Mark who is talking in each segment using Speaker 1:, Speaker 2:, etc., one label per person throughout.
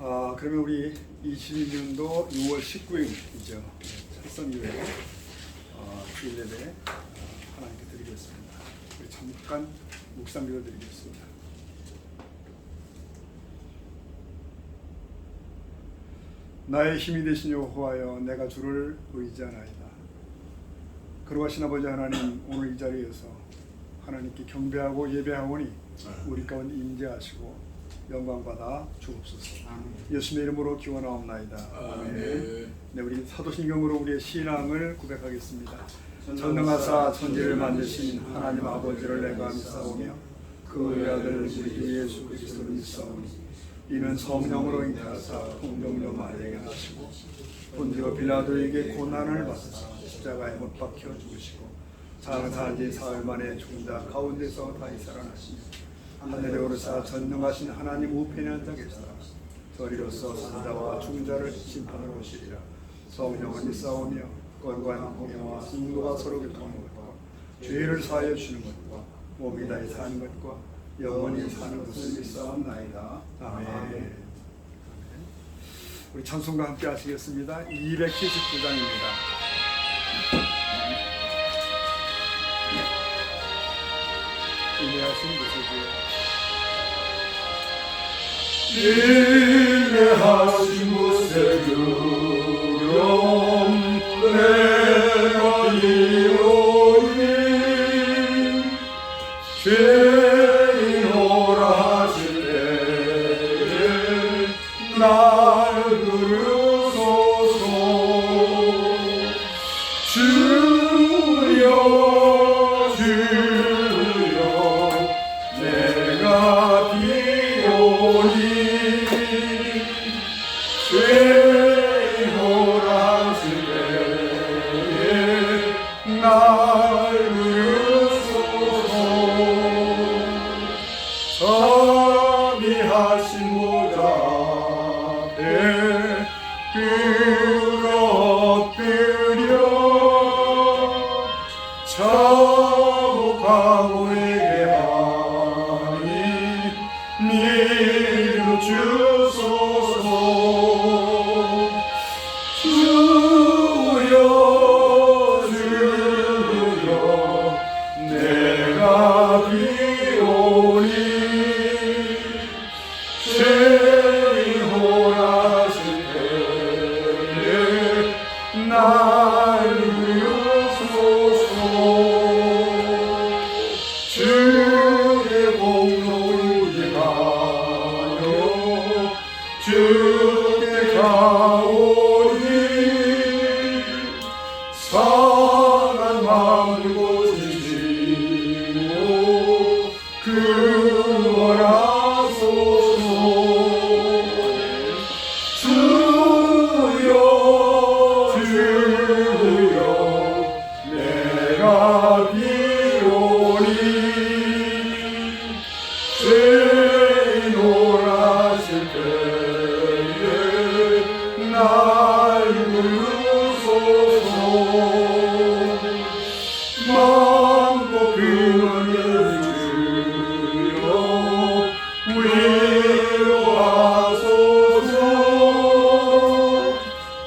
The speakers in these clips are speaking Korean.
Speaker 1: 그러면 우리 22년도 6월 19일이죠. 철선 이후에 주일 예배 하나님께 드리겠습니다. 우리 잠깐 묵상 기도 드리겠습니다. 나의 힘이 되신 여호와여, 내가 주를 의지하나이다. 거룩하신 아버지 하나님, 오늘 이 자리에서 하나님께 경배하고 예배하오니 우리 가운데 임재하시고 영광받아 주옵소서. 예수님의 이름으로 기원하옵나이다. 아멘. 네, 우리 사도신경으로 우리의 신앙을 고백하겠습니다. 전능하사 천지를 만드신 하나님 아버지를 내가 믿사오며 그 아들 우리 주 예수 그리스도를 믿사오니 이는 성령으로 인하사 동정녀 마리아에게 나시고 본디오 빌라도에게 고난을 받으사 십자가에 못 박혀 죽으시고 장사한 지 사흘 만에 죽은 자 가운데서 다시 살아나시며 하늘에 오르사 전능하신 하나님 우편에 앉아 계시다. 저리로서 산자와 죽은 자를 심판하러 오시리라. 성령을 믿사오며 거룩한 공예와 인도가 서로 교통하는 것과 죄를 사하여 주시는 것과 몸이 다히 사는 것과 영원히 사는 것을 믿사옵나이다. 아멘. 우리 찬송과 함께 하시겠습니다. 279장입니다. 인내하신 구세주여,
Speaker 2: 인내하신 구세주여, 내가 이오니 죄인오라 하실 때에 날 부르소서. 주여 주여, 내가 비오니 죄인오라 하실 때에 날 부르소서. 자비하신 보좌 앞에 끌어엎드려 자복하고 회개하니 믿음 주소서. 주여 주여, 내가 비오니 죄인오라 하실 때에 날 부르소서. 주의 공로 의지하여 주께 가오니 상한 마음을 고치시고 구원하소서. 주여 주여, 내가 비오니 죄인오라 하실 때에 날 부르소서. 맘 뽑히는 예수여, 위로하소서.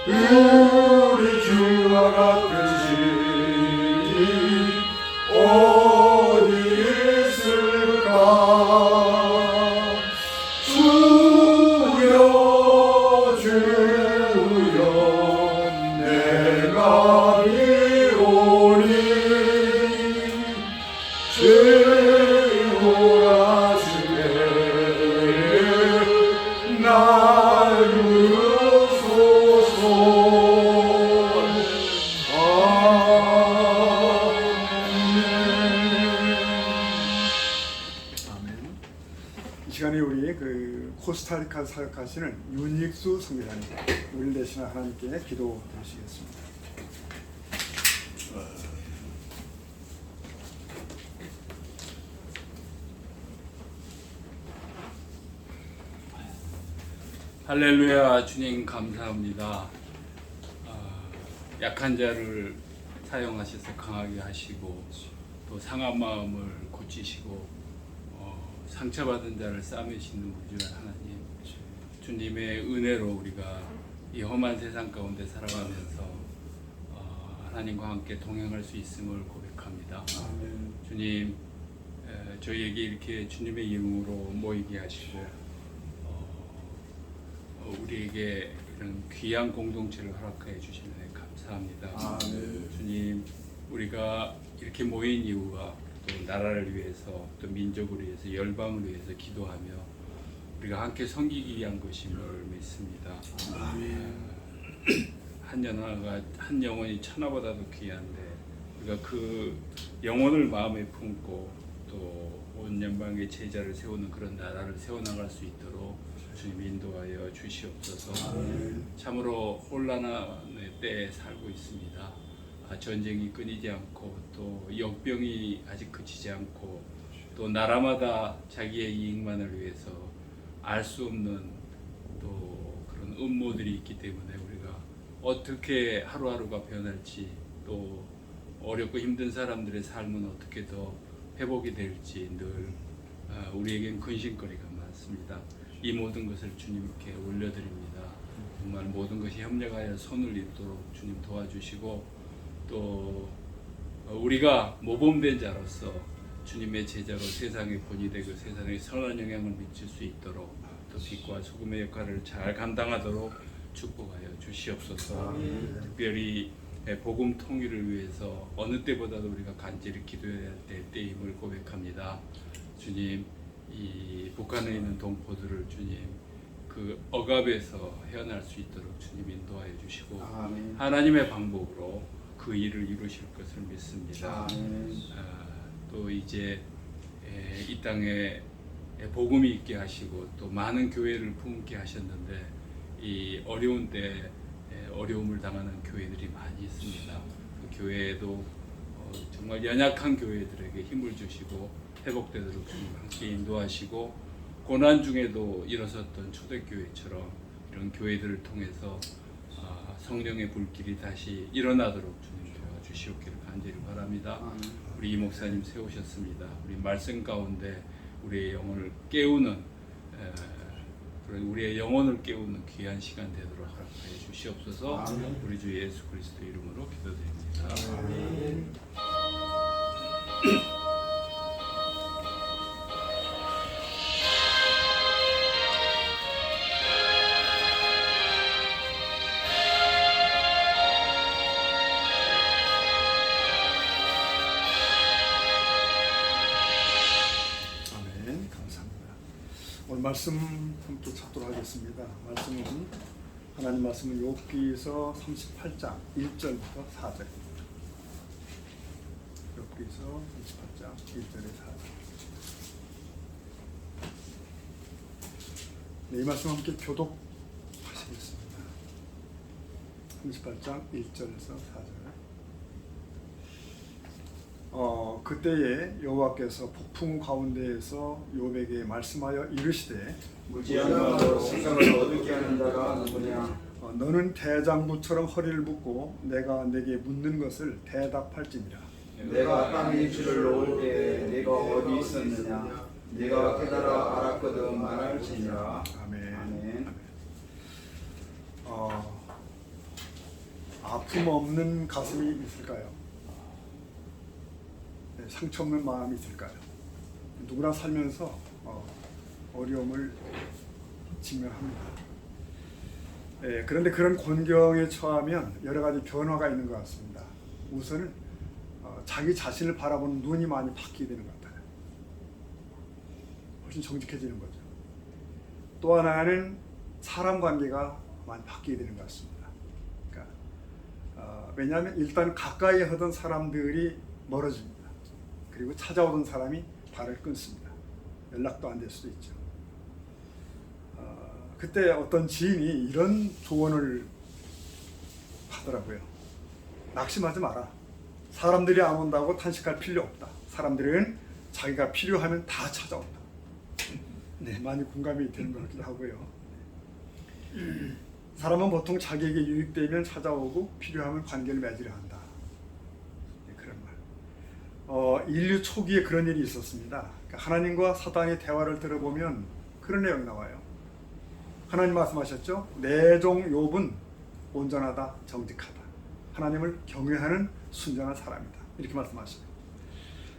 Speaker 2: 우리 주와 같은 신이 어디 있을까. 주여 주여, 내가 비오니 죄인오라 하실 때에 날 부르소서.
Speaker 1: 아멘. 이 시간에 우리 코스타리카 사역하시는 윤익수 성교사님, 우리를 대신한 하나님께 기도 드리시겠습니다.
Speaker 3: 할렐루야. 주님 감사합니다. 약한 자를 사용하셔서 강하게 하시고 또 상한 마음을 고치시고 상처받은 자를 싸매시는 우리 주 하나님, 주님의 은혜로 우리가 이 험한 세상 가운데 살아가면서 하나님과 함께 동행할 수 있음을 고백합니다.
Speaker 2: 아멘.
Speaker 3: 주님, 저희에게 이렇게 주님의 이름으로 모이게 하시고 우리에게 이런 귀한 공동체를 허락해 주시는 데 감사합니다.
Speaker 2: 아멘.
Speaker 3: 주님, 우리가 이렇게 모인 이유가 또 나라를 위해서, 또 민족을 위해서, 열방을 위해서 기도하며 우리가 함께 섬기기 위한 것임을 믿습니다. 한 영혼이 천하보다도 귀한데 우리가 그 영혼을 마음에 품고 또 온 연방의 제자를 세우는 그런 나라를 세워나갈 수 있도록 주님 인도하여 주시옵소서. 참으로 혼란의 때에 살고 있습니다. 전쟁이 끊이지 않고 또 역병이 아직 그치지 않고 또 나라마다 자기의 이익만을 위해서 알 수 없는 또 그런 음모들이 있기 때문에 우리가 어떻게 하루하루가 변할지 또 어렵고 힘든 사람들의 삶은 어떻게 더 회복이 될지 늘 우리에겐 근심거리가 많습니다. 이 모든 것을 주님께 올려드립니다. 정말 모든 것이 협력하여 손을 잇도록 주님 도와주시고 또 우리가 모범된 자로서 주님의 제자로 세상의 본이 되고 세상에 선한 영향을 미칠 수 있도록 또 빛과 소금의 역할을 잘 감당하도록 축복하여 주시옵소서. 특별히 복음 통일을 위해서 어느 때보다도 우리가 간절히 기도해야 될 때임을 고백합니다. 주님, 이 북한에 있는 동포들을 주님 그 억압에서 헤어날 수 있도록 주님 인도하여 주시고
Speaker 2: 아멘.
Speaker 3: 하나님의 방법으로 그 일을 이루실 것을 믿습니다.
Speaker 2: 아멘.
Speaker 3: 또 이제 이 땅에 복음이 있게 하시고 또 많은 교회를 품게 하셨는데 이 어려운 때 어려움을 당하는 교회들이 많이 있습니다. 그 교회에도 정말 연약한 교회들에게 힘을 주시고 회복되도록 주님 함께 인도하시고 고난 중에도 일어섰던 초대교회처럼 이런 교회들을 통해서 성령의 불길이 다시 일어나도록 주님 도와주시옵기를 간절히 바랍니다. 우리 이 목사님 세우셨습니다. 우리 말씀 가운데 우리의 영혼을 깨우는 우리의 영혼을 깨우는 귀한 시간 되도록 허락하여 주시옵소서.
Speaker 2: 아멘.
Speaker 3: 우리 주 예수 그리스도 이름으로 기도드립니다.
Speaker 2: 아멘.
Speaker 1: 아멘. 감사합니다. 오늘 말씀 함께 찾도록 하겠습니다. 말씀은 하나님 말씀은 욥기서 38장 1절부터 4절입니다. 욥기서 38장 1절에 4절. 네, 이 말씀 함께 교독하시겠습니다. 38장 1절에서 4절. 그때에 여호와께서 폭풍 가운데에서 욥에게 말씀하여 이르시되
Speaker 2: 무지한 마음으로 생각을 어둡게 하는 자가 누구냐?
Speaker 1: 너는 대장부처럼 허리를 묶고 내가 내게 묻는 것을 대답할지니라.
Speaker 2: 내가 땅에 줄을 놓을 때 내가 어디 있었느냐? 내가 깨달아 알았거든 말할지니라.
Speaker 1: 아멘.
Speaker 2: 아멘.
Speaker 1: 아픔 없는 가슴이 있을까요? 네, 상처 없는 마음이 있을까요? 누구나 살면서 어려움을 직면합니다. 그런데 그런 곤경에 처하면 여러 가지 변화가 있는 것 같습니다. 우선은 자기 자신을 바라보는 눈이 많이 바뀌게 되는 것 같아요. 훨씬 정직해지는 거죠. 또 하나는 사람 관계가 많이 바뀌게 되는 것 같습니다. 그러니까 왜냐하면 일단 가까이 하던 사람들이 멀어집니다. 그리고 찾아오던 사람이 발을 끊습니다. 연락도 안 될 수도 있죠. 그때 어떤 지인이 이런 조언을 하더라고요. 낙심하지 마라. 사람들이 안 온다고 탄식할 필요 없다. 사람들은 자기가 필요하면 다 찾아온다. 네, 많이 공감이 되는 것 같기도 하고요. 사람은 보통 자기에게 유익되면 찾아오고 필요하면 관계를 맺으려 한다. 네, 그런 말. 인류 초기에 그런 일이 있었습니다. 그러니까 하나님과 사단의 대화를 들어보면 그런 내용이 나와요. 하나님 말씀하셨죠. 내 종 욥은 온전하다, 정직하다. 하나님을 경외하는 순전한 사람이다. 이렇게 말씀하십니다.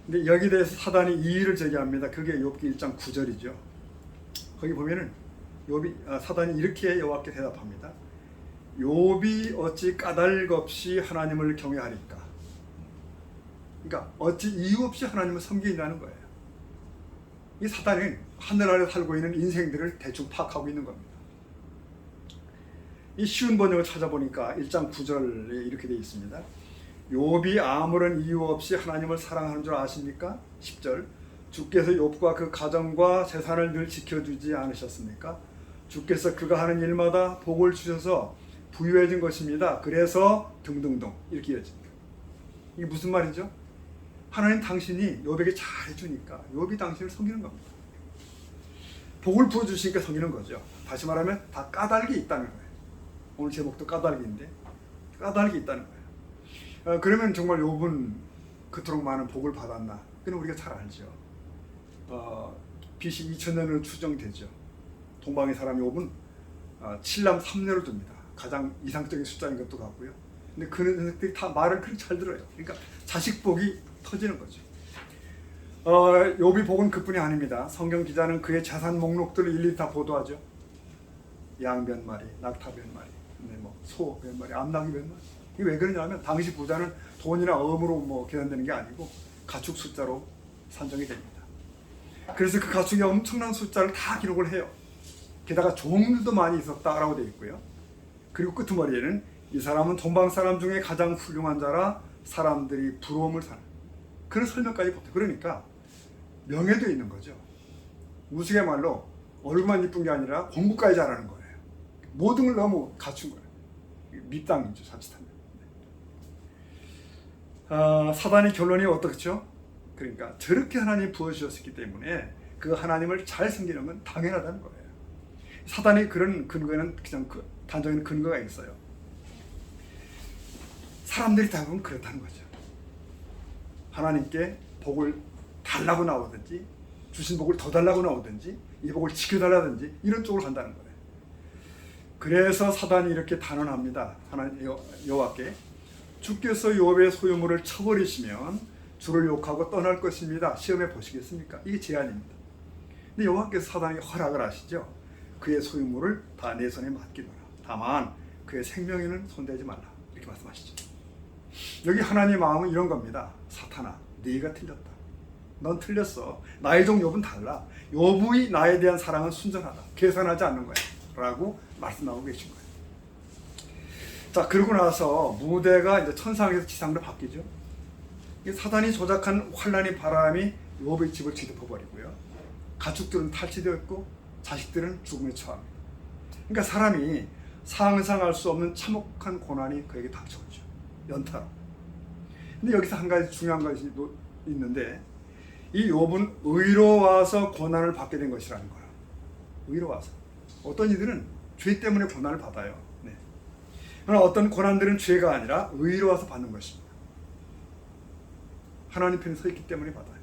Speaker 1: 근데 여기에 대해서 사단이 이의를 제기합니다. 그게 욥기 1장 9절이죠. 거기 보면은 사단이 이렇게 여호와께 대답합니다. 욥이 어찌 까닭 없이 하나님을 경외하리까? 그러니까 어찌 이유 없이 하나님을 섬기냐는 거예요. 이 사단은 하늘 아래 살고 있는 인생들을 대충 파악하고 있는 겁니다. 이 쉬운 번역을 찾아보니까 1장 9절에 이렇게 되어 있습니다. 욥이 아무런 이유 없이 하나님을 사랑하는 줄 아십니까? 10절 주께서 욥과 그 가정과 재산을 늘 지켜주지 않으셨습니까? 주께서 그가 하는 일마다 복을 주셔서 부유해진 것입니다. 그래서 등등등 이렇게 이어집니다. 이게 무슨 말이죠? 하나님 당신이 욥에게 잘해주니까 욥이 당신을 섬기는 겁니다. 복을 부어주시니까 섬기는 거죠. 다시 말하면 다 까닭이 있다는 거예요. 오늘 제목도 까닭인데 까닭이 있다는 거예요. 그러면 정말 욥은 그토록 많은 복을 받았나? 그건 우리가 잘 알죠. BC 2000년으로 추정되죠. 동방의 사람 욥은 7남 3녀를 둡니다. 가장 이상적인 숫자인 것도 같고요. 근데 그 녀석들이 다 말을 그렇게 잘 들어요. 그러니까 자식 복이 터지는 거죠. 욥이 복은 그뿐이 아닙니다. 성경 기자는 그의 자산 목록들을 일일이 다 보도하죠. 양 몇 마리, 낙타 몇 마리, 소 몇 마리, 암나귀 몇 마리. 이게 왜 그러냐면 당시 부자는 돈이나 엄으로 계산되는 게 아니고 가축 숫자로 산정이 됩니다. 그래서 그 가축의 엄청난 숫자를 다 기록을 해요. 게다가 종들도 많이 있었다라고 되어 있고요. 그리고 끄트머리에는 이 사람은 동방 사람 중에 가장 훌륭한 자라 사람들이 부러움을 사는 그런 설명까지 붙어요. 그러니까 명예도 있는 거죠. 우스갯말로 얼굴만 이쁜 게 아니라 공부까지 잘하는 거예요. 모든 걸 너무 갖춘 거예요. 밑당이죠, 자칫하면. 사단의 결론이 어떻죠? 그러니까 저렇게 하나님이 부어주셨기 때문에 그 하나님을 잘 섬기는 건 당연하다는 거예요. 사단이 그런 근거에는 그냥 단정한 근거가 있어요. 사람들이 대부분 그렇다는 거죠. 하나님께 복을 달라고 나오든지 주신 복을 더 달라고 나오든지 이 복을 지켜달라든지 이런 쪽으로 간다는 거예요. 그래서 사단이 이렇게 단언합니다. 하나님 여호와께 주께서 욥의 소유물을 쳐버리시면 주를 욕하고 떠날 것입니다. 시험해 보시겠습니까? 이게 제안입니다. 근데 여호와께서 사단에게 허락을 하시죠. 그의 소유물을 다 내 손에 맡기노라. 다만 그의 생명에는 손대지 말라. 이렇게 말씀하시죠. 여기 하나님의 마음은 이런 겁니다. 사탄아, 네가 틀렸다. 넌 틀렸어. 나의 종 욥은 달라. 욥의 나에 대한 사랑은 순전하다. 계산하지 않는 거야. 라고 말씀하고 계신 거예요. 자, 그러고 나서 무대가 이제 천상에서 지상으로 바뀌죠. 사단이 조작한 환란의 바람이 욥의 집을 뒤덮어버리고요. 가축들은 탈취되었고 자식들은 죽음에 처합니다. 그러니까 사람이 상상할 수 없는 참혹한 고난이 그에게 닥쳐오죠. 연타로. 근데 여기서 한 가지 중요한 것이 있는데 이 욥은 의로와서 고난을 받게 된 것이라는 거예요. 의로와서. 어떤 이들은 죄 때문에 고난을 받아요. 네. 그러나 어떤 고난들은 죄가 아니라 의로와서 받는 것입니다. 하나님 편에 서 있기 때문에 받아요.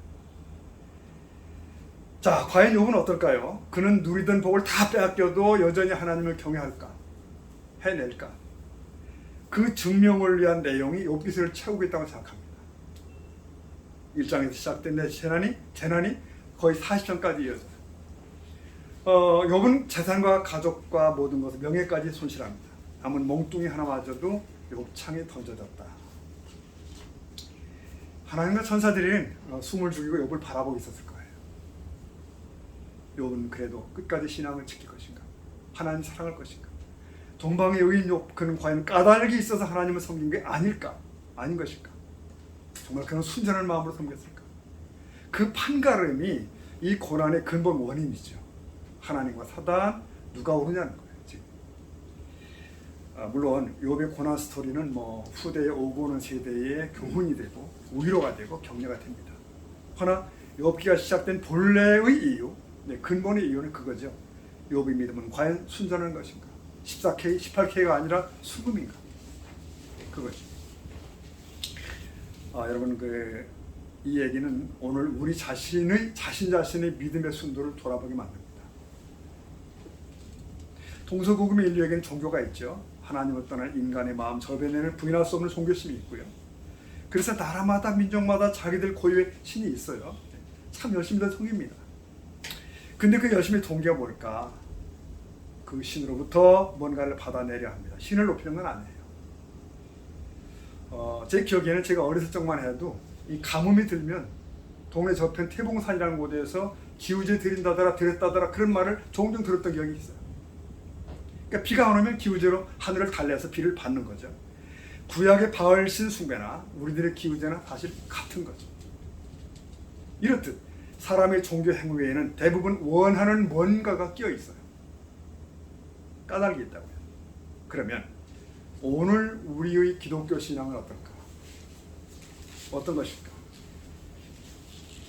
Speaker 1: 자, 과연 욥은 어떨까요? 그는 누리던 복을 다 빼앗겨도 여전히 하나님을 경외할까? 해낼까? 그 증명을 위한 내용이 욥기서를 채우고 있다고 생각합니다. 1장에서 시작된 재난이 거의 40장까지 이어져요. 욥은 재산과 가족과 모든 것을 명예까지 손실합니다. 남은 몽뚱이 하나마저도 욥창에 던져졌다. 하나님과 천사들이 숨을 죽이고 욥을 바라보고 있었을 거예요. 욥은 그래도 끝까지 신앙을 지킬 것인가? 하나님 사랑할 것인가? 동방의 여인 욥, 그는 과연 까닭이 있어서 하나님을 섬긴 게 아닐까? 아닌 것일까? 정말 그는 순전한 마음으로 섬겼을까? 그 판가름이 이 고난의 근본 원인이죠. 하나님과 사단 누가 오르냐는 거예요. 지금. 물론 욥의 고난 스토리는 후대에 오고 오는 세대의 교훈이 되고 위로가 되고 격려가 됩니다. 그러나 욥기가 시작된 본래의 이유, 근본의 이유는 그거죠. 욥의 믿음은 과연 순전한 것인가? 14K, 18K가 아니라 수금인가? 그것이. 여러분 이 얘기는 오늘 우리 자신 자신의 믿음의 순도를 돌아보게 만듭니다. 동서고금의 인류에게는 종교가 있죠. 하나님을 떠난 인간의 마음 저변에는 부인할 수 없는 종교심이 있고요. 그래서 나라마다 민족마다 자기들 고유의 신이 있어요. 참 열심히들 섬깁니다. 근데 그 열심히 동기가 뭘까? 그 신으로부터 뭔가를 받아내려 합니다. 신을 높이는 건 아니에요. 제 기억에는 제가 어렸을 적만 해도 이 가뭄이 들면 동네 저편 태봉산이라는 곳에서 기우제 드린다더라 드렸다더라 그런 말을 종종 들었던 기억이 있어요. 그러니까 비가 안 오면 기우제로 하늘을 달래서 비를 받는 거죠. 구약의 바알신 숭배나 우리들의 기우제나 사실 같은 거죠. 이렇듯 사람의 종교 행위에는 대부분 원하는 뭔가가 끼어 있어요. 까닭이 있다고요. 그러면 오늘 우리의 기독교 신앙은 어떨까? 어떤 것일까?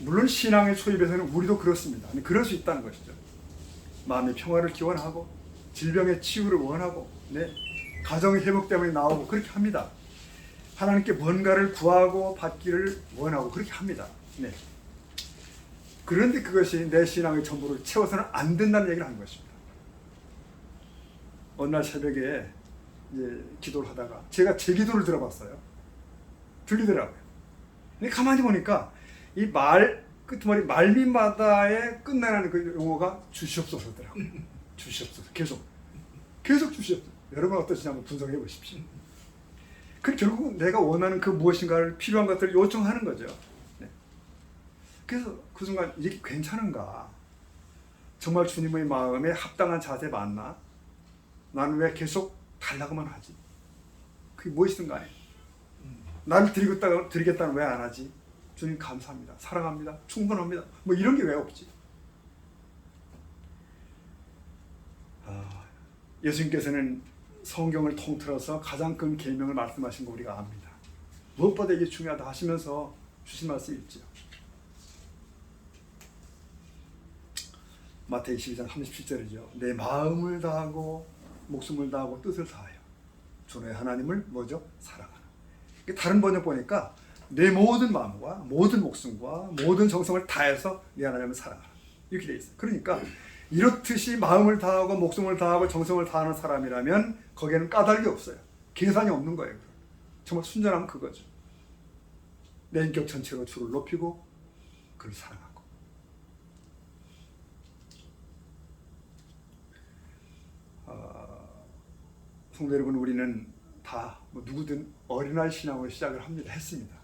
Speaker 1: 물론 신앙의 초입에서는 우리도 그렇습니다. 그럴 수 있다는 것이죠. 마음의 평화를 기원하고 질병의 치유를 원하고 가정의 회복 때문에 나오고 그렇게 합니다. 하나님께 뭔가를 구하고 받기를 원하고 그렇게 합니다. 그런데 그것이 내 신앙의 전부를 채워서는 안 된다는 얘기를 하는 것입니다. 어느 날 새벽에 이제 기도를 하다가 제가 제 기도를 들어봤어요. 들리더라고요. 근데 가만히 보니까 이 끝머리 말미마다에 끝나는 그 용어가 주시옵소서더라고요. 주시옵소서. 계속 주시옵소서. 여러분 어떠시냐 한번 분석해 보십시오. 그 결국 내가 원하는 그 무엇인가를 필요한 것들을 요청하는 거죠. 그래서 그 순간 이게 괜찮은가? 정말 주님의 마음에 합당한 자세 맞나? 나는 왜 계속 달라고만 하지? 그게 무엇이든 간에 나를 드리겠다는 왜 안 하지? 주님 감사합니다. 사랑합니다. 충분합니다. 뭐 이런 게 왜 없지? 예수님께서는 성경을 통틀어서 가장 큰 계명을 말씀하신 거 우리가 압니다. 무엇보다 이게 중요하다 하시면서 주신 말씀이 있죠. 마태복음 22장 37절이죠. 내 마음을 다하고 목숨을 다하고 뜻을 다하여 주 너의 하나님을 뭐죠? 사랑하라. 다른 번역 보니까 내 모든 마음과 모든 목숨과 모든 정성을 다해서 내 하나님을 사랑하라. 이렇게 돼 있어요. 그러니까 이렇듯이 마음을 다하고 목숨을 다하고 정성을 다하는 사람이라면 거기에는 까닭이 없어요. 계산이 없는 거예요. 정말 순전하면 그거죠. 내 인격 전체로 주를 높이고 그를 사랑하고. 성도 여러분, 우리는 다 누구든 어린아이 신앙으로 시작을 했습니다.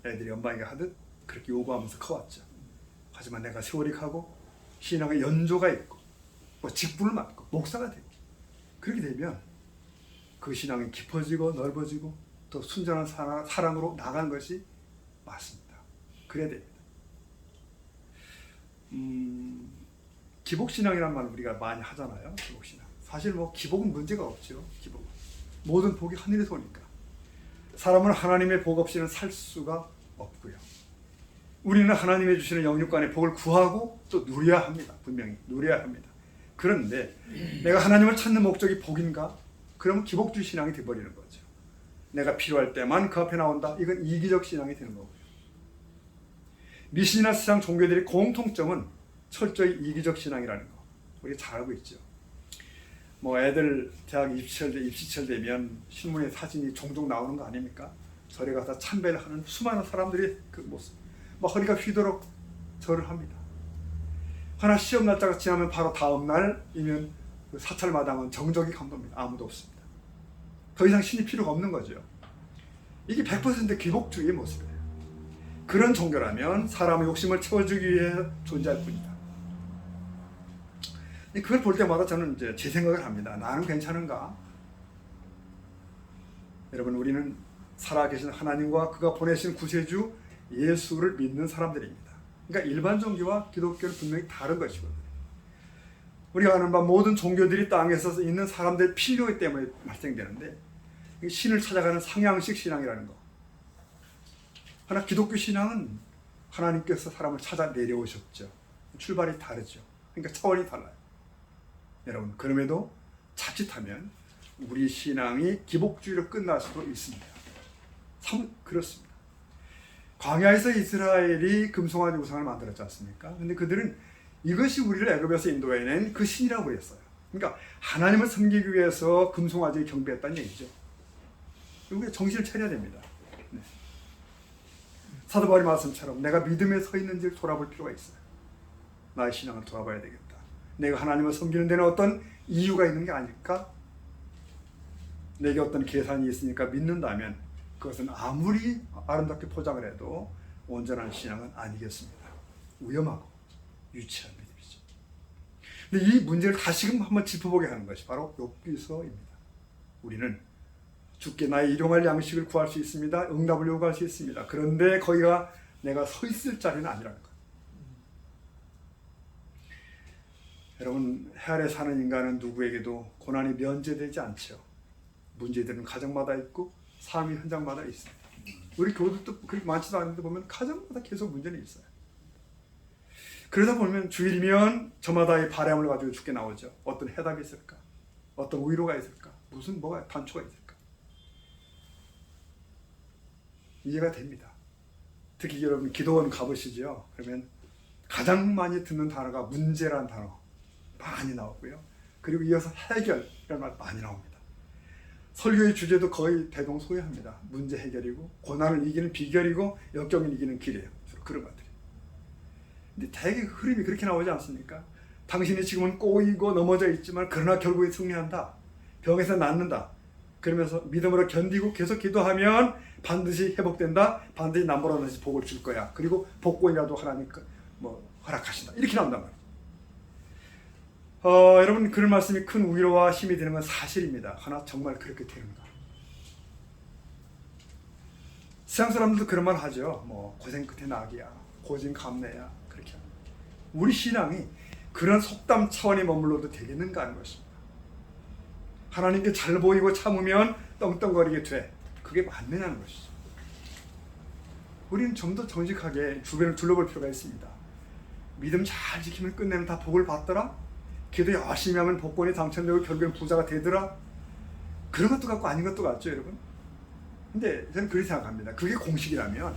Speaker 1: 애들이 엄마에게 하듯 그렇게 요구하면서 커왔죠. 하지만 내가 세월이 가고 신앙의 연조가 있고 직분을 맡고 목사가 되고 그렇게 되면 그 신앙이 깊어지고 넓어지고 또 순전한 사랑으로 나가는 것이 맞습니다. 그래야 됩니다. 기복신앙이라는 말을 우리가 많이 하잖아요. 기복신앙. 사실 기복은 문제가 없죠. 기복은 모든 복이 하늘에서 오니까 사람은 하나님의 복 없이는 살 수가 없고요. 우리는 하나님이 주시는 영육간의 복을 구하고 또 누려야 합니다. 분명히 누려야 합니다. 그런데 내가 하나님을 찾는 목적이 복인가? 그러면 기복주의 신앙이 되어버리는 거죠. 내가 필요할 때만 그 앞에 나온다. 이건 이기적 신앙이 되는 거고요. 미신이나 세상 종교들의 공통점은 철저히 이기적 신앙이라는 거 우리가 잘 알고 있죠. 애들 대학 입시철 되면 신문에 사진이 종종 나오는 거 아닙니까? 절에 가서 참배를 하는 수많은 사람들이 그 모습, 허리가 휘도록 절을 합니다. 하나 시험 날짜가 지나면 바로 다음 날이면 그 사찰마당은 정적이 감돕니다. 아무도 없습니다. 더 이상 신이 필요가 없는 거죠. 이게 100% 기복주의의 모습이에요. 그런 종교라면 사람의 욕심을 채워주기 위해 존재할 뿐이다. 그걸 볼 때마다 저는 이제 제 생각을 합니다. 나는 괜찮은가? 여러분, 우리는 살아계신 하나님과 그가 보내신 구세주 예수를 믿는 사람들입니다. 그러니까 일반 종교와 기독교는 분명히 다른 것이거든요. 우리가 아는 바 모든 종교들이 땅에서 있는 사람들의 필요 때문에 발생되는데 신을 찾아가는 상향식 신앙이라는 거. 하나 기독교 신앙은 하나님께서 사람을 찾아 내려오셨죠. 출발이 다르죠. 그러니까 차원이 달라요. 여러분, 그럼에도 자칫하면 우리 신앙이 기복주의로 끝날 수도 있습니다. 참 그렇습니다. 광야에서 이스라엘이 금송아지 우상을 만들었지 않습니까? 근데 그들은 이것이 우리를 애굽에서 인도해낸 그 신이라고 그랬어요. 그러니까 하나님을 섬기기 위해서 금송아지에 경배했다는 얘기죠. 우리가 정신을 차려야 됩니다. 네. 사도 바울의 말씀처럼 내가 믿음에 서 있는지를 돌아볼 필요가 있어요. 나의 신앙을 돌아봐야 되겠다. 내가 하나님을 섬기는 데는 어떤 이유가 있는 게 아닐까? 내게 어떤 계산이 있으니까 믿는다면 그것은 아무리 아름답게 포장을 해도 온전한 신앙은 아니겠습니다. 위험하고 유치한 믿음이죠. 근데 이 문제를 다시금 한번 짚어보게 하는 것이 바로 욥기서입니다. 우리는 주께 나의 일용할 양식을 구할 수 있습니다. 응답을 요구할 수 있습니다. 그런데 거기가 내가 서 있을 자리는 아니라는 것. 여러분, 해 아래 사는 인간은 누구에게도 고난이 면제되지 않죠. 문제들은 가정마다 있고 삶의 현장마다 있습니다. 우리 교도도 그렇게 많지도 않은데 보면 가정마다 계속 문제는 있어요. 그러다 보면 주일이면 저마다의 바람을 가지고 주께 나오죠. 어떤 해답이 있을까? 어떤 위로가 있을까? 무슨 뭐가 단초가 있을까? 이해가 됩니다. 특히 여러분 기도원 가보시죠. 그러면 가장 많이 듣는 단어가 문제란 단어 많이 나오고요. 그리고 이어서 해결이라는 말 많이 나옵니다. 설교의 주제도 거의 대동소이합니다. 문제 해결이고 고난을 이기는 비결이고 역경을 이기는 길이에요. 주로 그런 것들이. 근데 대개 흐름이 그렇게 나오지 않습니까? 당신이 지금은 꼬이고 넘어져 있지만 그러나 결국에 승리한다. 병에서 낫는다. 그러면서 믿음으로 견디고 계속 기도하면 반드시 회복된다. 반드시 남보라듯이 복을 줄 거야. 그리고 복권이라도 하나님 허락하신다. 이렇게 나온단 말이에요. 여러분 그런 말씀이 큰 위로와 힘이 되는 건 사실입니다. 하나 정말 그렇게 되는가? 세상 사람들도 그런 말 하죠. 고생 끝에 낙이야, 고진 감래야 그렇게 합니다. 우리 신앙이 그런 속담 차원에 머물러도 되겠는가 하는 것입니다. 하나님께 잘 보이고 참으면 떵떵거리게 돼. 그게 맞느냐는 것이죠. 우리는 좀 더 정직하게 주변을 둘러볼 필요가 있습니다. 믿음 잘 지키면 끝내는 다 복을 받더라? 기도 열심히 하면 복권이 당첨되고 결국엔 부자가 되더라? 그런 것도 같고 아닌 것도 같죠, 여러분? 근데 저는 그렇게 생각합니다. 그게 공식이라면,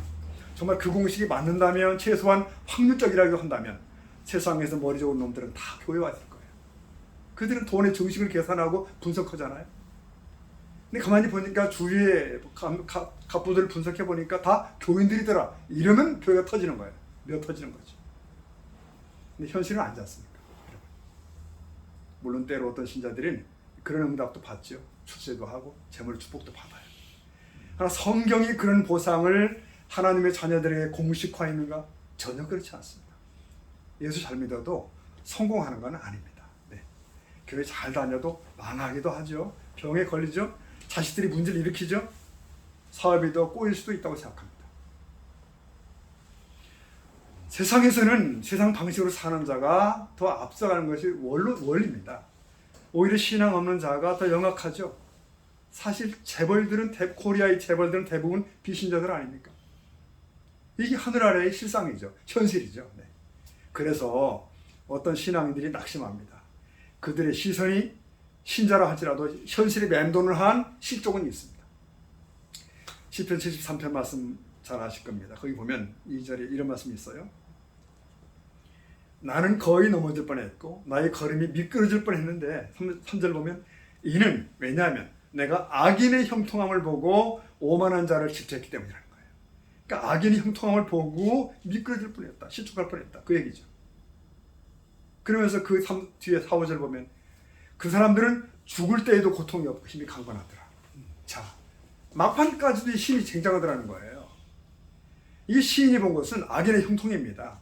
Speaker 1: 정말 그 공식이 맞는다면, 최소한 확률적이라고 한다면 세상에서 머리 좋은 놈들은 다 교회 왔을 거예요. 그들은 돈의 정식을 계산하고 분석하잖아요. 근데 가만히 보니까 주위의 갑부들을 분석해 보니까 다 교인들이더라. 이러면 교회가 터지는 거예요. 몇 터지는 거죠. 근데 현실은 아니지 않습니까? 물론 때로 어떤 신자들은 그런 응답도 받죠. 출세도 하고 재물 축복도 받아요. 그러나 성경이 그런 보상을 하나님의 자녀들에게 공식화했는가? 전혀 그렇지 않습니다. 예수 잘 믿어도 성공하는 건 아닙니다. 네. 교회 잘 다녀도 망하기도 하죠. 병에 걸리죠. 자식들이 문제를 일으키죠. 사업이 더 꼬일 수도 있다고 생각합니다. 세상에서는 세상 방식으로 사는 자가 더 앞서가는 것이 원리입니다. 오히려 신앙 없는 자가 더 영악하죠. 사실 재벌들은 코리아의 재벌들은 대부분 비신자들 아닙니까? 이게 하늘 아래의 실상이죠. 현실이죠. 네. 그래서 어떤 신앙인들이 낙심합니다. 그들의 시선이 신자라 할지라도 현실에 맴돈을 한 실족은 있습니다. 시편 73편 말씀 잘 아실 겁니다. 거기 보면 2절에 이런 말씀이 있어요. 나는 거의 넘어질 뻔했고 나의 걸음이 미끄러질 뻔했는데 3절 보면 이는 왜냐하면 내가 악인의 형통함을 보고 오만한 자를 질책했기 때문이라는 거예요. 그러니까 악인의 형통함을 보고 미끄러질 뻔했다. 실족할 뻔했다. 그 얘기죠. 그러면서 그 뒤에 4, 5절 보면 그 사람들은 죽을 때에도 고통이 없고 힘이 강건하더라. 자, 막판까지도 힘이 쟁쟁하더라는 거예요. 이게 시인이 본 것은 악인의 형통입니다.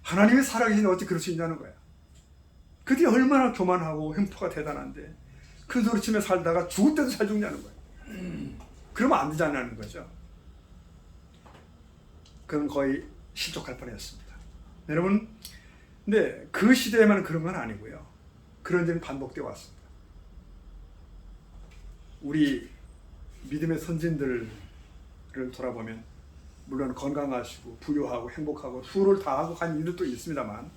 Speaker 1: 하나님의 살아계신 어찌 그럴 수 있냐는 거야. 그들이 얼마나 교만하고 횡포가 대단한데 큰 소리치며 살다가 죽을 때도 잘 죽냐는 거예요. 그러면 안 되잖아는 거죠. 그건 거의 실족할 뻔했습니다. 여러분, 근데 그 시대에만 그런 건 아니고요. 그런 일은 반복되어 왔습니다. 우리 믿음의 선진들을 돌아보면 물론 건강하시고 부유하고 행복하고 수를 다하고 간 일들도 있습니다만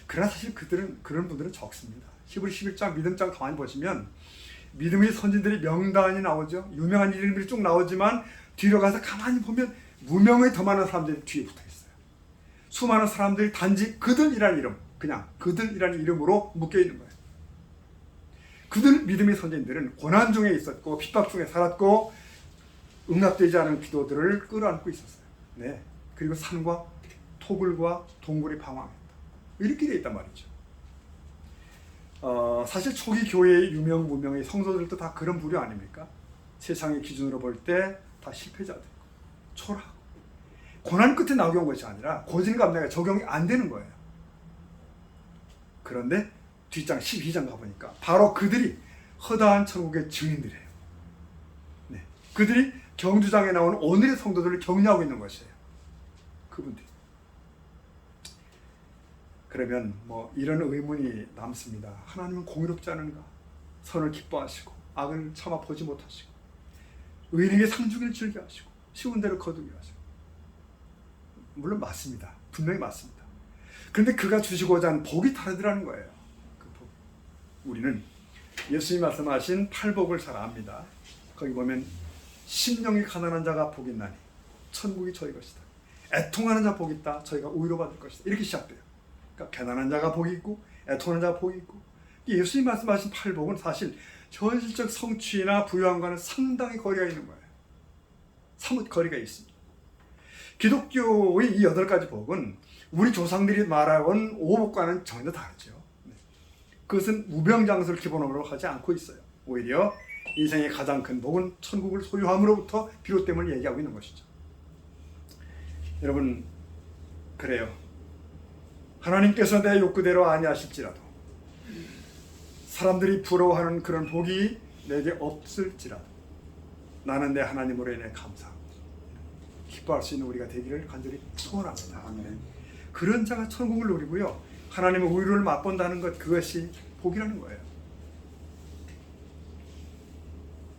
Speaker 1: 그러나 사실 그런 분들은 적습니다. 히브리 11장 믿음장 가만히 보시면 믿음의 선진들이 명단이 나오죠. 유명한 이름들이 쭉 나오지만 뒤로 가서 가만히 보면 무명의 더 많은 사람들이 뒤에 붙어 있어요. 수많은 사람들이 단지 그들이라는 이름, 그냥 그들이라는 이름으로 묶여 있는 거예요. 그들 믿음의 선진들은 고난 중에 있었고 핍박 중에 살았고 응답되지 않은 기도들을 끌어안고 있었어요. 네. 그리고 산과 토굴과 동굴이 방황했다. 이렇게 되어 있단 말이죠. 사실 초기 교회의 유명 무명의 성도들도 다 그런 부류 아닙니까? 세상의 기준으로 볼 때 다 실패자들, 초라하고 고난 끝에 나오게 온 것이 아니라 고진감래가 적용이 안 되는 거예요. 그런데 뒷장 12장 가보니까 바로 그들이 허다한 천국의 증인들이에요. 네. 그들이 경주장에 나오는 오늘의 성도들을 격려하고 있는 것이에요. 그분들. 그러면 뭐 이런 의문이 남습니다. 하나님은 공의롭지 않은가? 선을 기뻐하시고 악을 참아 보지 못하시고 의인에게 상주기를 즐겨 하시고 쉬운 대로 거두게 하시고. 물론 맞습니다. 분명히 맞습니다. 그런데 그가 주시고자 하는 복이 다르더라는 거예요. 그 복. 우리는 예수님이 말씀하신 팔복을 잘 압니다. 거기 보면 심령이 가난한 자가 복이 있나니 천국이 저희 것이다. 애통하는 자 복이 있다. 저희가 의로 받을 것이다. 이렇게 시작돼요. 그러니까 가난한 자가 복이 있고 애통하는 자가 복이 있고. 예수님이 말씀하신 팔복은 사실 현실적 성취나 부유함과는 상당히 거리가 있는 거예요. 사뭇 거리가 있습니다. 기독교의 이 8가지 복은 우리 조상들이 말하던 오복과는 전혀 다르죠. 그것은 무병장수를 기본으로 하지 않고 있어요. 오히려 인생의 가장 큰 복은 천국을 소유함으로부터 비롯됨을 얘기하고 있는 것이죠. 여러분, 그래요. 하나님께서 내 욕구대로 아니하실지라도 사람들이 부러워하는 그런 복이 내게 없을지라도 나는 내 하나님으로 인해 감사합니다. 기뻐할 수 있는 우리가 되기를 간절히 소원합니다. 아멘. 그런 자가 천국을 누리고요. 하나님의 의를 맛본다는 것, 그것이 복이라는 거예요.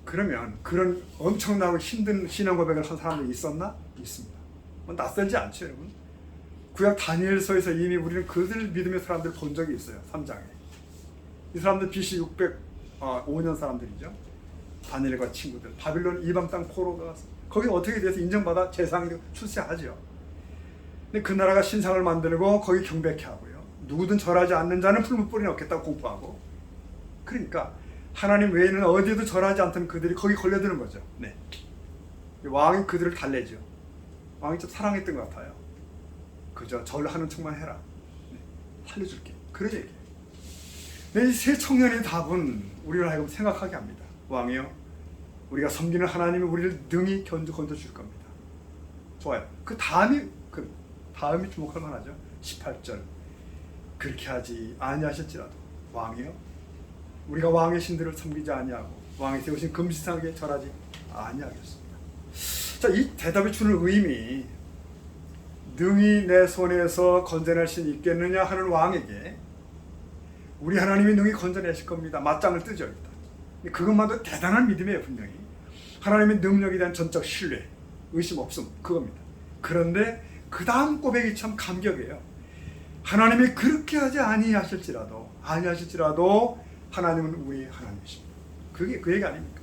Speaker 1: 그러면 그런 엄청나고 힘든 신앙 고백을 한 사람들이 있었나? 있습니다. 뭐 낯설지 않죠, 여러분? 구약 다니엘서에서 이미 우리는 그들 믿음의 사람들을 본 적이 있어요. 3장에. 이 사람들 BC 605년 사람들이죠. 다니엘과 친구들. 바빌론 이방 땅 포로 가서 거기 어떻게 돼서 인정받아 재상으로 출세하죠. 근데 그 나라가 신상을 만들고 거기 경배케 하고요. 누구든 절하지 않는 자는 풀무불이 넣겠다고 공포하고. 그러니까 하나님 외에는 어디에도 절하지 않던 그들이 거기 걸려드는 거죠. 네. 왕이 그들을 달래죠. 왕이 좀 사랑했던 것 같아요. 그저 절하는 척만 해라. 네. 살려줄게. 그런 얘기예요. 이 세 청년의 답은 우리를 하여금 생각하게 합니다. 왕이요, 우리가 섬기는 하나님이 우리를 능히 건져줄 겁니다. 좋아요. 그 다음이 주목할 만하죠. 18절. 그렇게 하지 아니하실지라도 왕이요, 우리가 왕의 신들을 섬기지 아니하고 왕이 세우신 금시상에 절하지 아니하겠습니다. 자, 이 대답이 주는 의미, 능히 내 손에서 건져낼 수 있겠느냐 하는 왕에게 우리 하나님이 능히 건져내실 겁니다. 맞짱을 뜨죠. 일단. 그것만도 대단한 믿음이에요. 분명히 하나님의 능력에 대한 전적 신뢰, 의심 없음, 그겁니다. 그런데 그 다음 고백이 참 감격이에요. 하나님이 그렇게 하지 아니하실지라도 하나님은 우리 하나님이십니다. 그게 그 얘기 아닙니까?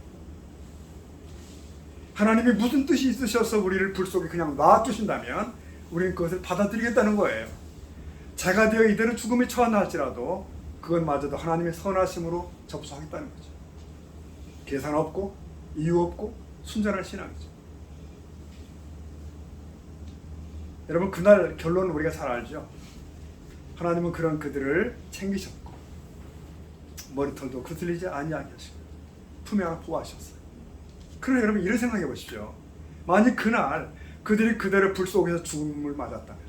Speaker 1: 하나님이 무슨 뜻이 있으셔서 우리를 불 속에 그냥 놔두신다면 우리는 그것을 받아들이겠다는 거예요. 자가 되어 이대로 죽음에 처한다 할지라도 그것마저도 하나님의 선하심으로 접수하겠다는 거죠. 계산 없고 이유 없고 순전한 신앙이죠. 여러분, 그날 결론은 우리가 잘 알죠. 하나님은 그런 그들을 챙기셨고 머리털도 거슬리지 아니하게 하시고 투명한 보호하셨어요. 그러나 여러분, 이런 생각해 보십시오. 만약 그날 그들이 그대로 불 속에서 죽음을 맞았다면,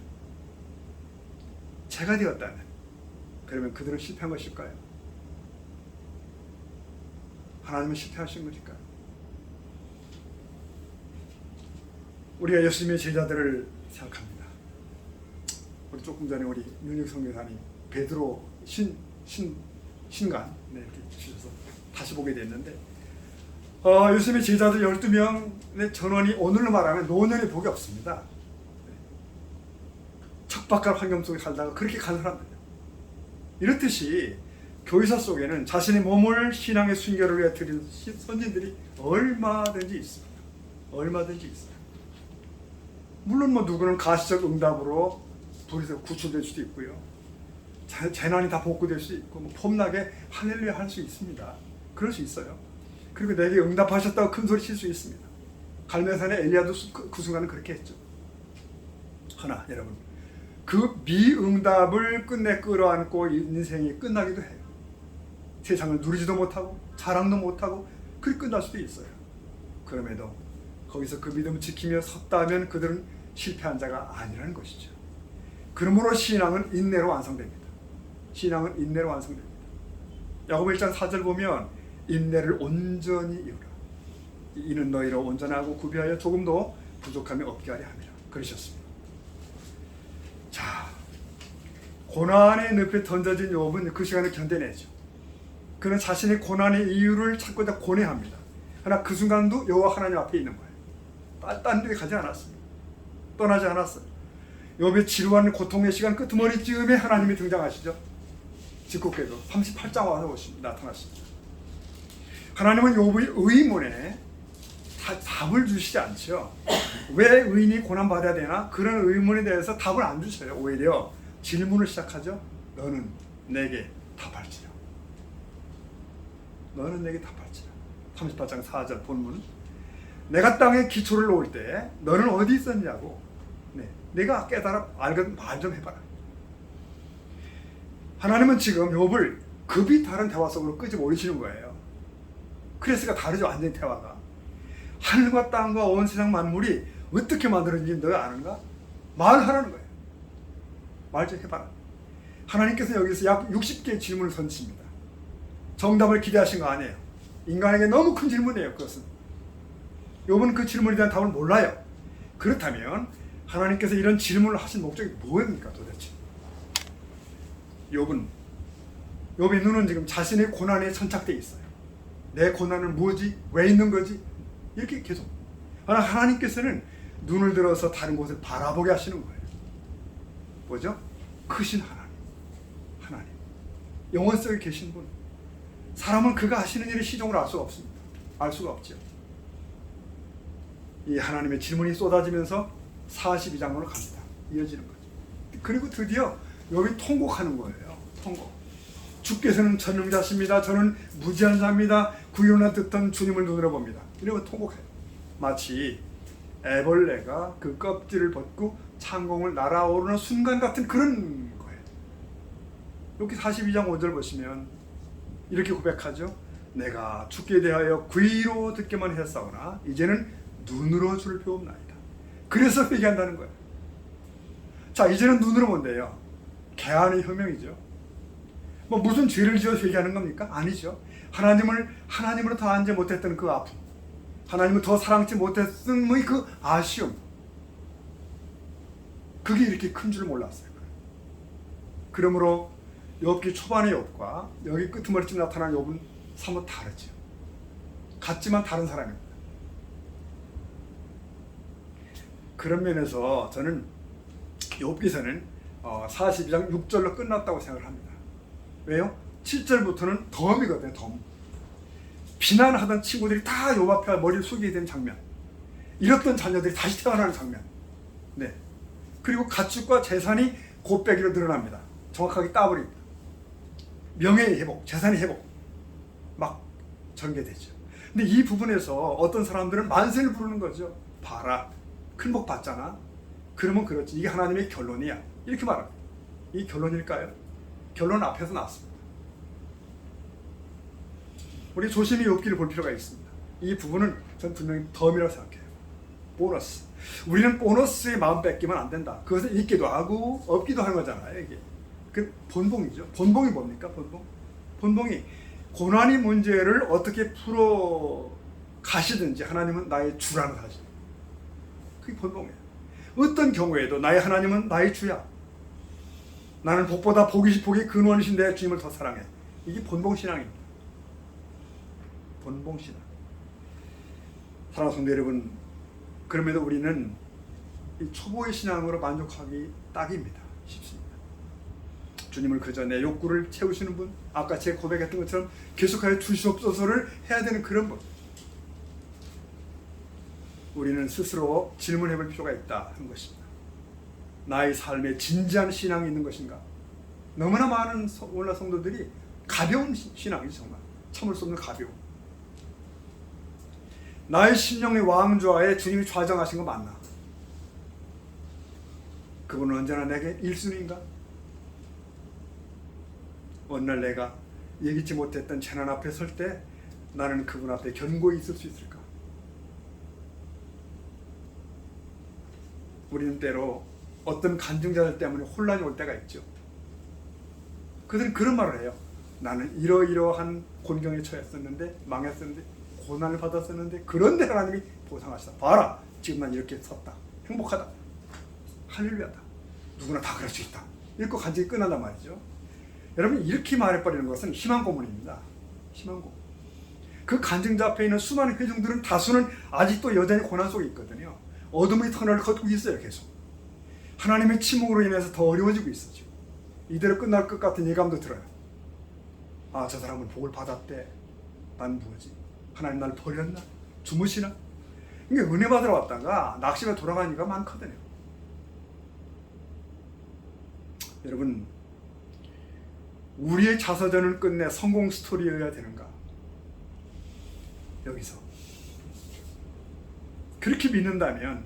Speaker 1: 죄가 되었다면, 그러면 그들은 실패한 것일까요? 하나님은 실패하신 것일까요? 우리가 예수님의 제자들을 생각합니다. 우리 조금 전에 우리 윤익 선교사님 베드로 신간 이렇게 주셔서 다시 보게 됐는데, 예수님의 제자들 12명의 전원이 오늘로 말하면 노년의 복이 없습니다. 척박한 환경 속에 살다가 그렇게 간 사람들이에요. 이렇듯이 교회사 속에는 자신의 몸을 신앙의 순결을 위해 드린 선진들이 얼마든지 있습니다. 얼마든지 있어요. 물론 뭐 누구는 가시적 응답으로 불에서 구출될 수도 있고요. 재난이 다 복구될 수 있고 뭐 폼나게 할렐루야 할 수 있습니다. 그럴 수 있어요. 그리고 내게 응답하셨다고 큰 소리 칠 수 있습니다. 갈멜산의 엘리야도 그 순간은 그렇게 했죠. 하나 여러분, 그 미응답을 끝내 끌어안고 인생이 끝나기도 해요. 세상을 누리지도 못하고 자랑도 못하고 그리 끝날 수도 있어요. 그럼에도 거기서 그 믿음을 지키며 섰다면 그들은 실패한 자가 아니라는 것이죠. 그러므로 신앙은 인내로 완성됩니다. 신앙은 인내로 완성됩니다. 야고보 1장 4절 보면 인내를 온전히 이루라. 이는 너희로 온전하고 구비하여 조금도 부족함이 없게 하려 함이라. 그러셨습니다. 자, 고난의 늪에 던져진 욥은 그 시간을 견뎌내죠. 그는 자신의 고난의 이유를 찾고자 고뇌합니다. 그러나 그 순간도 여호와 하나님 앞에 있는 거예요. 딴 데 가지 않았습니다. 떠나지 않았어요. 욥의 지루한 고통의 시간 끄트머리쯤에 하나님이 등장하시죠. 짓궂게도 38장 와서 나타났습니다. 하나님은 욥의 의문에 답을 주시지 않죠. 왜 의인이 고난받아야 되나? 그런 의문에 대해서 답을 안 주셔요. 오히려 질문을 시작하죠. 너는 내게 답할지라. 너는 내게 답할지라. 38장 4절 본문. 내가 땅에 기초를 놓을 때 너는 어디 있었냐고. 네, 내가 깨달아 알거든 말 좀 해봐라. 하나님은 지금 욥을 급이 다른 대화 속으로 끄집어올리시는 거예요. 그래서가 다르죠. 완전히 대화가. 하늘과 땅과 온 세상 만물이 어떻게 만들어진지 너가 아는가? 말하라는 거예요. 말 좀 해봐라. 하나님께서 여기서 약 60개의 질문을 던지십니다. 정답을 기대하신 거 아니에요. 인간에게 너무 큰 질문이에요. 그것은. 욥은 그 질문에 대한 답을 몰라요. 그렇다면 하나님께서 이런 질문을 하신 목적이 뭐입니까 도대체? 욥의 눈은 지금 자신의 고난에 천착되어 있어요. 내 고난은 뭐지? 왜 있는 거지? 이렇게 계속. 그러나 하나님께서는 눈을 들어서 다른 곳을 바라보게 하시는 거예요. 뭐죠? 크신 하나님. 영원 속에 계신 분. 사람은 그가 하시는 일의 시종을 알 수가 없습니다. 알 수가 없죠. 이 하나님의 질문이 쏟아지면서 42장으로 갑니다. 이어지는 거죠. 그리고 드디어 욥이 통곡하는 거예요. 통곡. 주께서는 전능자십니다. 저는 무지한 자입니다. 구원을 듣던 주님을 눈으로 봅니다. 이러면 통곡해요. 마치 애벌레가 그 껍질을 벗고 창공을 날아오르는 순간 같은 그런 거예요. 여기 42장 5절 보시면 이렇게 고백하죠. 내가 주께 대하여 귀로 듣기만 했사오나 이제는 눈으로 주를 배웁나이다. 그래서 회개한다는 거예요. 자, 이제는 눈으로 본대요. 개안의 혁명이죠. 뭐 무슨 죄를 지어 회개하는 겁니까? 아니죠. 하나님으로 더 앉지 못했던 그 아픔, 하나님을 더 사랑치 못했던 그 아쉬움, 그게 이렇게 큰 줄 몰랐어요. 그러므로 욥기 초반의 욥과 여기 끄트머리쯤 나타난 욥은 사뭇 다르죠. 같지만 다른 사람입니다. 그런 면에서 저는 욥기서는 42장 6절로 끝났다고 생각을 합니다. 왜요? 7절부터는 덤이거든요. 덤. 비난하던 친구들이 다 욥 앞에 머리를 숙이게 된 장면, 잃었던 자녀들이 다시 태어나는 장면, 네. 그리고 가축과 재산이 곱빼기로 늘어납니다. 정확하게 따버립니다. 명예의 회복, 재산의 회복 막 전개되죠. 근데 이 부분에서 어떤 사람들은 만세를 부르는 거죠. 봐라, 큰 복 받잖아. 그러면 그렇지, 이게 하나님의 결론이야, 이렇게 말합니다. 이 결론일까요? 결론 앞에서 나왔습니다. 우리 조심히 욥기를 볼 필요가 있습니다. 이 부분은 저는 분명히 덤이라고 생각해요. 보너스. 우리는 보너스에 마음 뺏기면 안 된다. 그것은 있기도 하고 없기도 하는 거잖아요. 이게 그 본봉이죠. 본봉이 뭡니까? 본봉이 고난의 문제를 어떻게 풀어 가시든지 하나님은 나의 주라는 사실. 그게 본봉이에요. 어떤 경우에도 나의 하나님은 나의 주야. 나는 복보다 복이 근원이신 내 주님을 더 사랑해. 이게 본봉신앙입니다. 본봉신앙. 사랑하는 성도 여러분, 그럼에도 우리는 이 초보의 신앙으로 만족하기 딱입니다. 쉽습니다. 주님을 그저 내 욕구를 채우시는 분, 아까 제가 고백했던 것처럼 계속하여 주시옵소서를 해야 되는 그런 분. 우리는 스스로 질문해 볼 필요가 있다 하는 것입니다. 나의 삶에 진지한 신앙이 있는 것인가? 너무나 많은 오늘날 성도들이 가벼운 신앙이죠. 정말 참을 수 없는 가벼움. 나의 심령의 왕좌에 주님이 좌정하신 거 맞나? 그분은 언제나 내게 1순위인가? 어느 날 내가 예기치 못했던 재난 앞에 설 때 나는 그분 앞에 견고히 있을 수 있을까? 우리는 때로 어떤 간증자들 때문에 혼란이 올 때가 있죠. 그들은 그런 말을 해요. 나는 이러이러한 곤경에 처했었는데, 망했었는데, 고난을 받았었는데, 그런데 하나님이 보상하시다. 봐라, 지금 난 이렇게 섰다. 행복하다. 할렐루야다. 누구나 다 그럴 수 있다. 이렇게 간증이 끝난단 말이죠. 여러분, 이렇게 말해버리는 것은 희망 고문입니다. 희망 고문. 그 간증자 앞에 있는 수많은 회중들은 다수는 아직도 여전히 고난 속에 있거든요. 어둠의 터널을 걷고 있어요. 계속. 하나님의 침묵으로 인해서 더 어려워지고 있었죠. 이대로 끝날 것 같은 예감도 들어요. 아, 저 사람은 복을 받았대. 난 뭐지? 하나님 날 버렸나? 주무시나? 이게 은혜 받으러 왔다가 낙심에 돌아가는 이유가 많거든요. 여러분, 우리의 자서전을 끝내 성공 스토리여야 되는가? 여기서 그렇게 믿는다면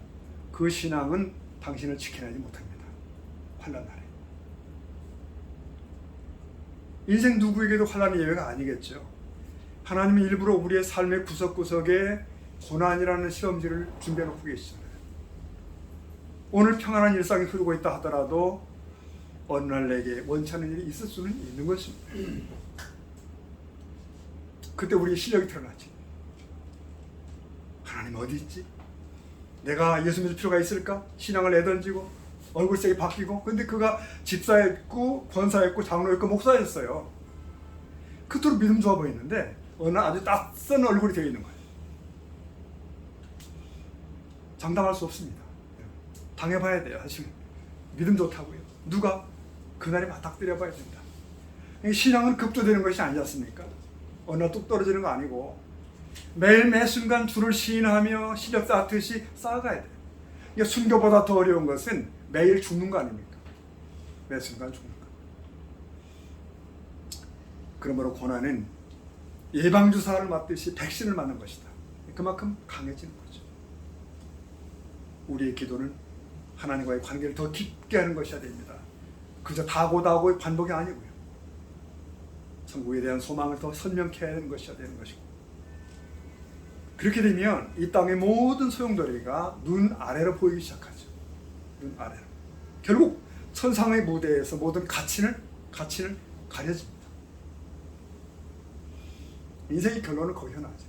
Speaker 1: 그 신앙은 당신을 지켜내지 못합니다. 환난 날에. 인생 누구에게도 환난이 예외가 아니겠죠. 하나님이 일부러 우리의 삶의 구석구석에 고난이라는 시험지를 준비해 놓고 계시잖아요. 오늘 평안한 일상이 흐르고 있다 하더라도 어느 날 내게 원치 않은 일이 있을 수는 있는 것입니다. 그때 우리의 실력이 드러나지. 하나님 어디 있지? 내가 예수 믿을 필요가 있을까? 신앙을 내던지고 얼굴색이 바뀌고, 근데 그가 집사였고 권사였고 장로였고 목사였어요. 그토록 믿음 좋아 보이는데 어느 날 아주 낯선 얼굴이 되어 있는 거예요. 장담할 수 없습니다. 당해봐야 돼요. 사실 믿음 좋다고요. 누가? 그날에 맞닥뜨려 봐야 된다. 신앙은 급조되는 것이 아니지 않습니까? 어느 날 뚝 떨어지는 거 아니고 매일 매 순간 주를 시인하며 시력 쌓듯이 쌓아가야 돼요. 순교보다 더 어려운 것은 매일 죽는 거 아닙니까? 매 순간 죽는 거. 그러므로 고난은 예방주사를 맞듯이 백신을 맞는 것이다. 그만큼 강해지는 거죠. 우리의 기도는 하나님과의 관계를 더 깊게 하는 것이어야 됩니다. 그저 다고다고의 반복이 아니고요. 천국에 대한 소망을 더 선명케 하는 것이어야 되는 것이고, 그렇게 되면 이 땅의 모든 소용돌이가 눈 아래로 보이기 시작하죠. 눈 아래로. 결국 천상의 무대에서 모든 가치는 가려집니다. 인생의 결론은 거기서 나죠.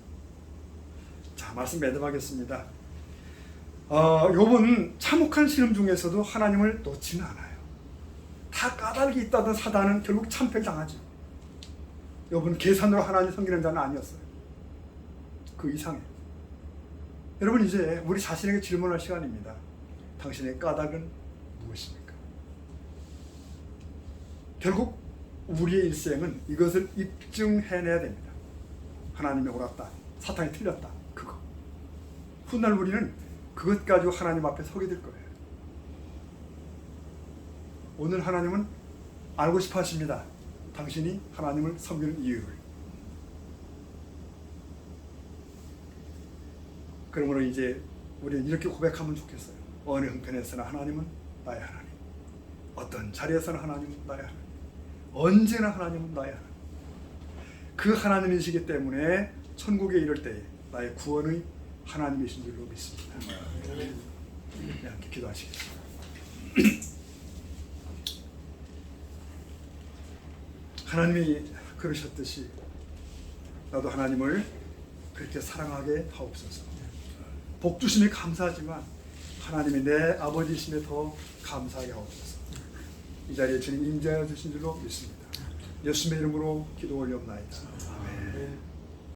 Speaker 1: 자, 말씀 매듭하겠습니다. 욥은 참혹한 시름 중에서도 하나님을 놓지는 않아요. 다 까닭이 있다던 사단은 결국 참패당하죠. 욥은 계산으로 하나님 섬기는 자는 아니었어요. 그 이상에. 여러분, 이제 우리 자신에게 질문할 시간입니다. 당신의 까닭은 무엇입니까? 결국 우리의 일생은 이것을 입증해내야 됩니다. 하나님이 옳았다, 사탄이 틀렸다, 그거. 훗날 우리는 그것 가지고 하나님 앞에 서게 될 거예요. 오늘 하나님은 알고 싶어 하십니다. 당신이 하나님을 섬기는 이유를. 그러므로 이제 우리는 이렇게 고백하면 좋겠어요. 어느 형편에서나 하나님은 나의 하나님, 어떤 자리에서나 하나님은 나의 하나님, 언제나 하나님은 나의 하나님. 그 하나님이시기 때문에 천국에 이를 때에 나의 구원의 하나님이신 줄로 믿습니다. 네, 함께 기도하시겠습니다. 하나님이 그러셨듯이 나도 하나님을 그렇게 사랑하게 하옵소서. 복 주심에 감사하지만 하나님이 내 아버지이심에 더 감사하게 하옵소서. 이 자리에 주님 임재하여 주신 줄로 믿습니다. 예수님의 이름으로 기도 올리옵나이다. 아멘.